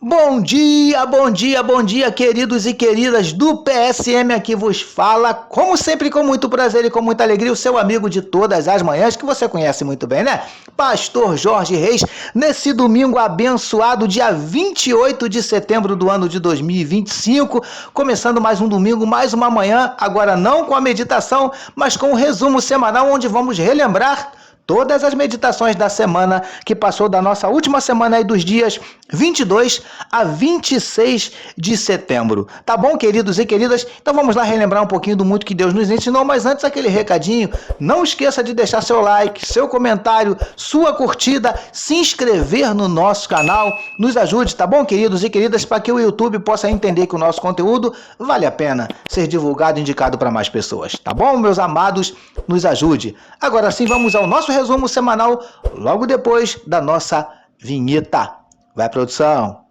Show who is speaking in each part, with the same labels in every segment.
Speaker 1: Bom dia, bom dia, bom dia, queridos e queridas do PSM, aqui vos fala, como sempre, com muito prazer e com muita alegria, o seu amigo de todas as manhãs, que você conhece muito bem, né? Pastor Jorge Reis, nesse domingo abençoado, dia 28 de setembro do ano de 2025, começando mais um domingo, mais uma manhã, agora não com a meditação, mas com o resumo semanal, onde vamos relembrar todas as meditações da semana que passou, da nossa última semana aí, dos dias 22 a 26 de setembro. Tá bom, queridos e queridas? Então vamos lá relembrar um pouquinho do muito que Deus nos ensinou, mas antes aquele recadinho, não esqueça de deixar seu like, seu comentário, sua curtida, se inscrever no nosso canal, nos ajude, tá bom, queridos e queridas, para que o YouTube possa entender que o nosso conteúdo vale a pena ser divulgado e indicado para mais pessoas, tá bom, meus amados? Nos ajude. Agora sim, vamos ao nosso resumo semanal, logo depois da nossa vinheta. Vai, produção!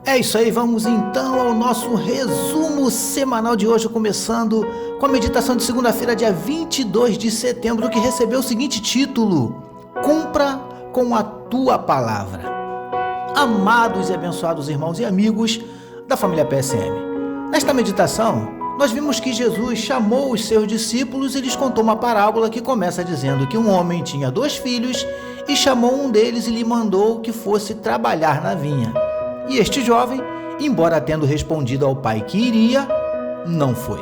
Speaker 1: É isso aí, vamos então ao nosso resumo semanal de hoje, começando com a meditação de segunda-feira, dia 22 de setembro, que recebeu o seguinte título: Cumpra com a tua palavra. Amados e abençoados irmãos e amigos da família PSM, nesta meditação, nós vimos que Jesus chamou os seus discípulos e lhes contou uma parábola que começa dizendo que um homem tinha 2 filhos e chamou um deles e lhe mandou que fosse trabalhar na vinha. E este jovem, embora tendo respondido ao pai que iria, não foi.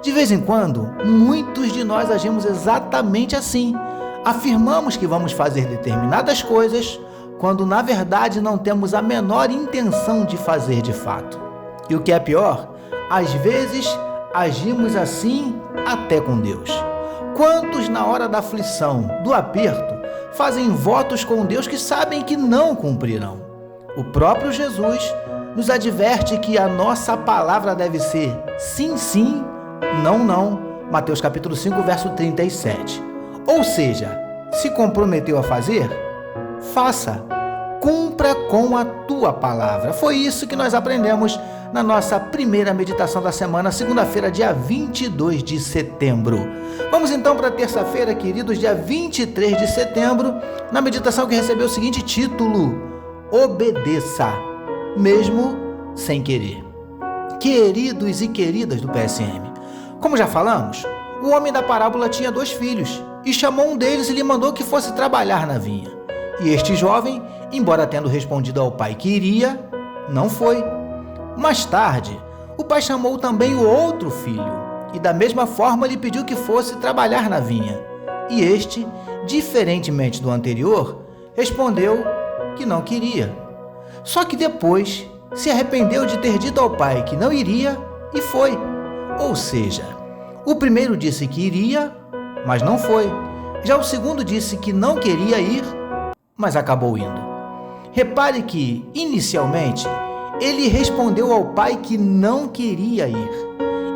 Speaker 1: De vez em quando, muitos de nós agimos exatamente assim. Afirmamos que vamos fazer determinadas coisas, quando na verdade não temos a menor intenção de fazer de fato. E o que é pior, às vezes agimos assim até com Deus. Quantos na hora da aflição, do aperto, fazem votos com Deus que sabem que não cumprirão? O próprio Jesus nos adverte que a nossa palavra deve ser sim, sim, não, não. Mateus capítulo 5, verso 37. Ou seja, se comprometeu a fazer, faça. Cumpra com a tua palavra. Foi isso que nós aprendemos na nossa primeira meditação da semana, segunda-feira, dia 22 de setembro. Vamos então para terça-feira, queridos, dia 23 de setembro, na meditação que recebeu o seguinte título: Obedeça, mesmo sem querer. Queridos e queridas do PSM, como já falamos, o homem da parábola tinha 2 filhos e chamou um deles e lhe mandou que fosse trabalhar na vinha. E este jovem, embora tendo respondido ao pai que iria, não foi. Mais tarde, o pai chamou também o outro filho e da mesma forma lhe pediu que fosse trabalhar na vinha. E este, diferentemente do anterior, respondeu que não queria. Só que depois se arrependeu de ter dito ao pai que não iria e foi. Ou seja, o primeiro disse que iria, mas não foi. Já o segundo disse que não queria ir, mas acabou indo. Repare que, inicialmente, ele respondeu ao pai que não queria ir.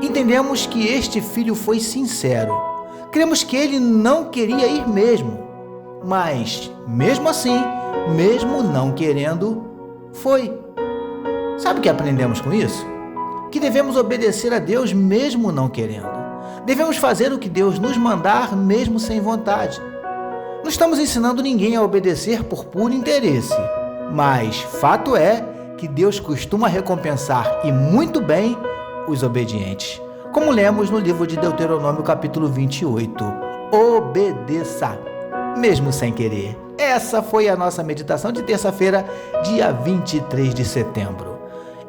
Speaker 1: Entendemos que este filho foi sincero. Cremos que ele não queria ir mesmo. Mas, mesmo assim, mesmo não querendo, foi. Sabe o que aprendemos com isso? Que devemos obedecer a Deus mesmo não querendo. Devemos fazer o que Deus nos mandar mesmo sem vontade. Não estamos ensinando ninguém a obedecer por puro interesse, mas fato é que Deus costuma recompensar, e muito bem, os obedientes. Como lemos no livro de Deuteronômio, capítulo 28. Obedeça, mesmo sem querer. Essa foi a nossa meditação de terça-feira, dia 23 de setembro.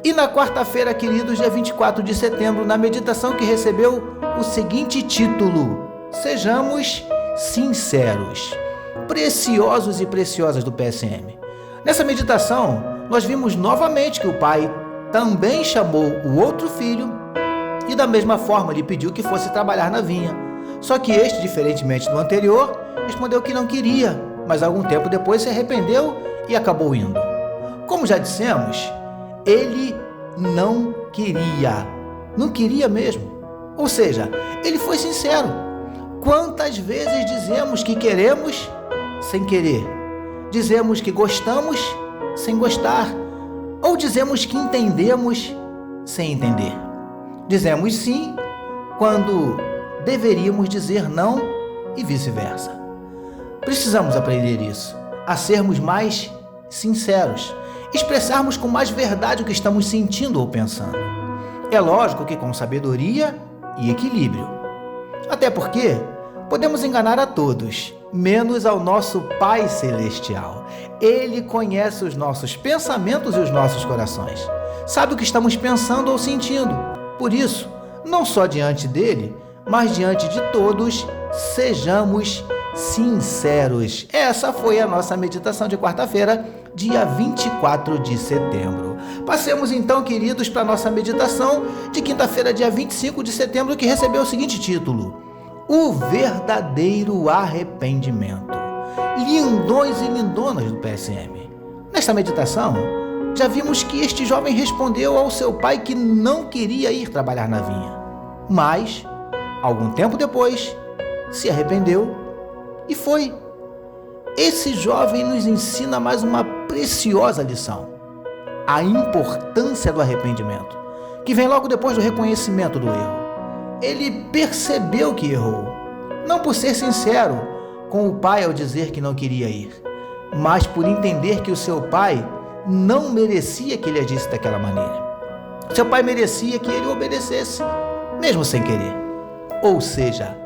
Speaker 1: E na quarta-feira, queridos, dia 24 de setembro, na meditação que recebeu o seguinte título: Sejamos sinceros. Preciosos e preciosas do PSM. Nessa meditação, nós vimos novamente que o pai também chamou o outro filho e da mesma forma lhe pediu que fosse trabalhar na vinha. Só que este, diferentemente do anterior, respondeu que não queria, mas algum tempo depois se arrependeu e acabou indo. Como já dissemos, ele não queria mesmo. Ou seja, ele foi sincero. Quantas vezes dizemos que queremos sem querer? Dizemos que gostamos sem gostar? Ou dizemos que entendemos sem entender? Dizemos sim quando deveríamos dizer não e vice-versa. Precisamos aprender isso, a sermos mais sinceros, expressarmos com mais verdade o que estamos sentindo ou pensando. É lógico que com sabedoria e equilíbrio. Até porque podemos enganar a todos, menos ao nosso Pai Celestial. Ele conhece os nossos pensamentos e os nossos corações. Sabe o que estamos pensando ou sentindo. Por isso, não só diante dele, mas diante de todos, sejamos sinceros. Essa foi a nossa meditação de quarta-feira, dia 24 de setembro. Passemos então, queridos, para a nossa meditação de quinta-feira, dia 25 de setembro, que recebeu o seguinte título: O verdadeiro arrependimento. Lindões e lindonas do PSM. Nesta meditação, já vimos que este jovem respondeu ao seu pai que não queria ir trabalhar na vinha. Mas, algum tempo depois, se arrependeu e foi. Esse jovem nos ensina mais uma preciosa lição: a importância do arrependimento, que vem logo depois do reconhecimento do erro. Ele percebeu que errou, não por ser sincero com o pai ao dizer que não queria ir, mas por entender que o seu pai não merecia que ele agisse daquela maneira. Seu pai merecia que ele obedecesse, mesmo sem querer. Ou seja,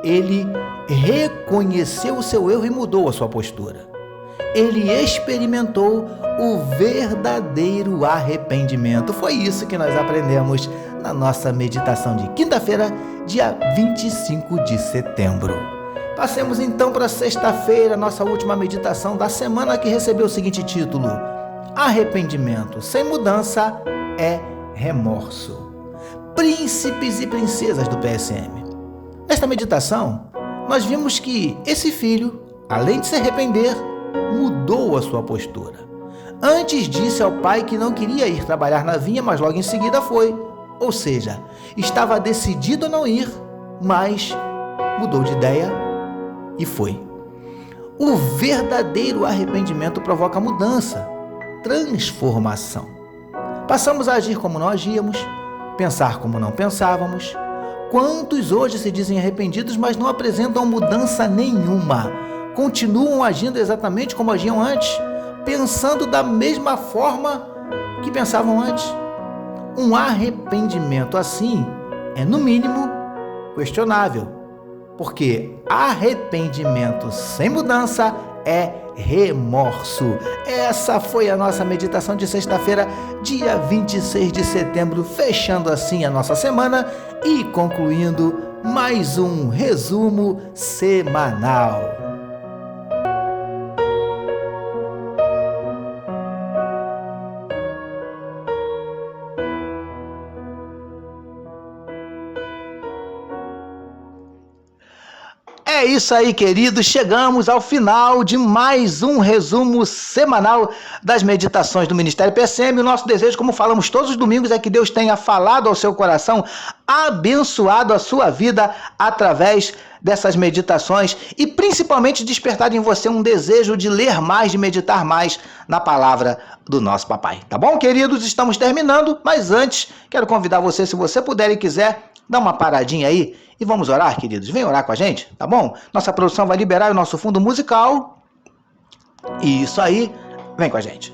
Speaker 1: ele reconheceu o seu erro e mudou a sua postura. Ele experimentou o verdadeiro arrependimento. Foi isso que nós aprendemos na nossa meditação de quinta-feira, dia 25 de setembro. Passemos então para sexta-feira, nossa última meditação da semana, que recebeu o seguinte título: Arrependimento sem mudança é remorso. Príncipes e princesas do PSM. Nesta meditação, nós vimos que esse filho, além de se arrepender, mudou a sua postura. Antes disse ao pai que não queria ir trabalhar na vinha, mas logo em seguida foi. Ou seja, estava decidido a não ir, mas mudou de ideia e foi. O verdadeiro arrependimento provoca mudança, transformação. Passamos a agir como não agíamos, pensar como não pensávamos. Quantos hoje se dizem arrependidos, mas não apresentam mudança nenhuma? Continuam agindo exatamente como agiam antes, pensando da mesma forma que pensavam antes. Um arrependimento assim é, no mínimo, questionável, porque arrependimento sem mudança é remorso. Essa foi a nossa meditação de sexta-feira, dia 26 de setembro, fechando assim a nossa semana e concluindo mais um resumo semanal. É isso aí, queridos, chegamos ao final de mais um resumo semanal das meditações do Ministério PSM. O nosso desejo, como falamos todos os domingos, é que Deus tenha falado ao seu coração, abençoado a sua vida através dessas meditações e principalmente despertado em você um desejo de ler mais, de meditar mais na palavra do nosso papai. Tá bom, queridos? Estamos terminando, mas antes quero convidar você, se você puder e quiser, dá uma paradinha aí e vamos orar, queridos. Vem orar com a gente, tá bom? Nossa produção vai liberar o nosso fundo musical. Isso aí, vem com a gente.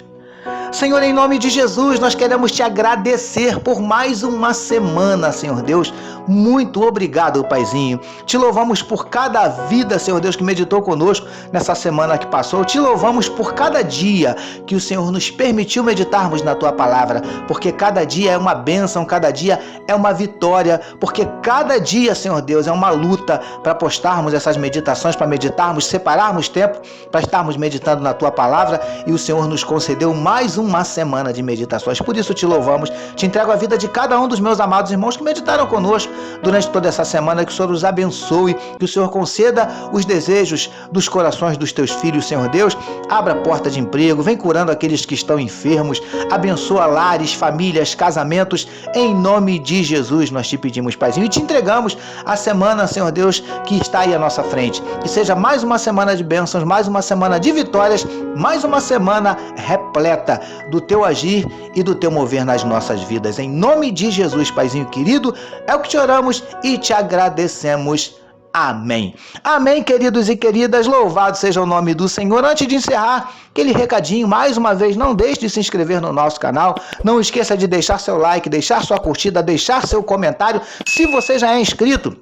Speaker 1: Senhor, em nome de Jesus, nós queremos te agradecer por mais uma semana, Senhor Deus. Muito obrigado, Paizinho. Te louvamos por cada vida, Senhor Deus, que meditou conosco nessa semana que passou. Te louvamos por cada dia que o Senhor nos permitiu meditarmos na Tua Palavra, porque cada dia é uma bênção, cada dia é uma vitória, porque cada dia, Senhor Deus, é uma luta para postarmos essas meditações, para meditarmos, separarmos tempo para estarmos meditando na Tua Palavra, e o Senhor nos concedeu mais mais uma semana de meditações. Por isso te louvamos, te entrego a vida de cada um dos meus amados irmãos que meditaram conosco durante toda essa semana. Que o Senhor os abençoe, que o Senhor conceda os desejos dos corações dos teus filhos, Senhor Deus. Abra a porta de emprego, vem curando aqueles que estão enfermos, abençoa lares, famílias, casamentos, em nome de Jesus nós te pedimos, Paizinho, e te entregamos a semana, Senhor Deus, que está aí à nossa frente. Que seja mais uma semana de bênçãos, mais uma semana de vitórias, mais uma semana repleta do teu agir e do teu mover nas nossas vidas. Em nome de Jesus, Paizinho querido, é o que te oramos e te agradecemos. Amém. Amém, queridos e queridas, louvado seja o nome do Senhor. Antes de encerrar, aquele recadinho, mais uma vez, não deixe de se inscrever no nosso canal, não esqueça de deixar seu like, deixar sua curtida, deixar seu comentário. Se você já é inscrito,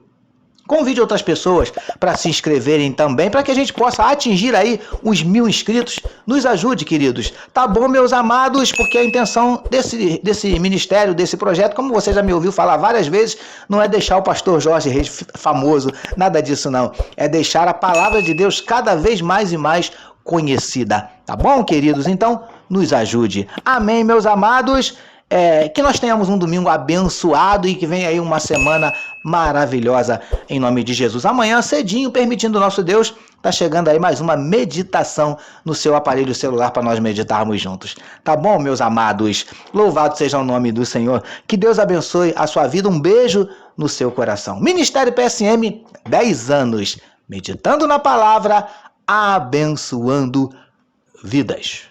Speaker 1: convide outras pessoas para se inscreverem também, para que a gente possa atingir aí os 1000 inscritos. Nos ajude, queridos. Tá bom, meus amados? Porque a intenção desse ministério, desse projeto, como você já me ouviu falar várias vezes, não é deixar o pastor Jorge Reis famoso, nada disso não. É deixar a palavra de Deus cada vez mais e mais conhecida. Tá bom, queridos? Então, nos ajude. Amém, meus amados? Que nós tenhamos um domingo abençoado e que venha aí uma semana maravilhosa em nome de Jesus. Amanhã cedinho, permitindo o nosso Deus, tá chegando aí mais uma meditação no seu aparelho celular para nós meditarmos juntos. Tá bom, meus amados? Louvado seja o nome do Senhor. Que Deus abençoe a sua vida. Um beijo no seu coração. Ministério PSM, 10 anos, meditando na palavra, abençoando vidas.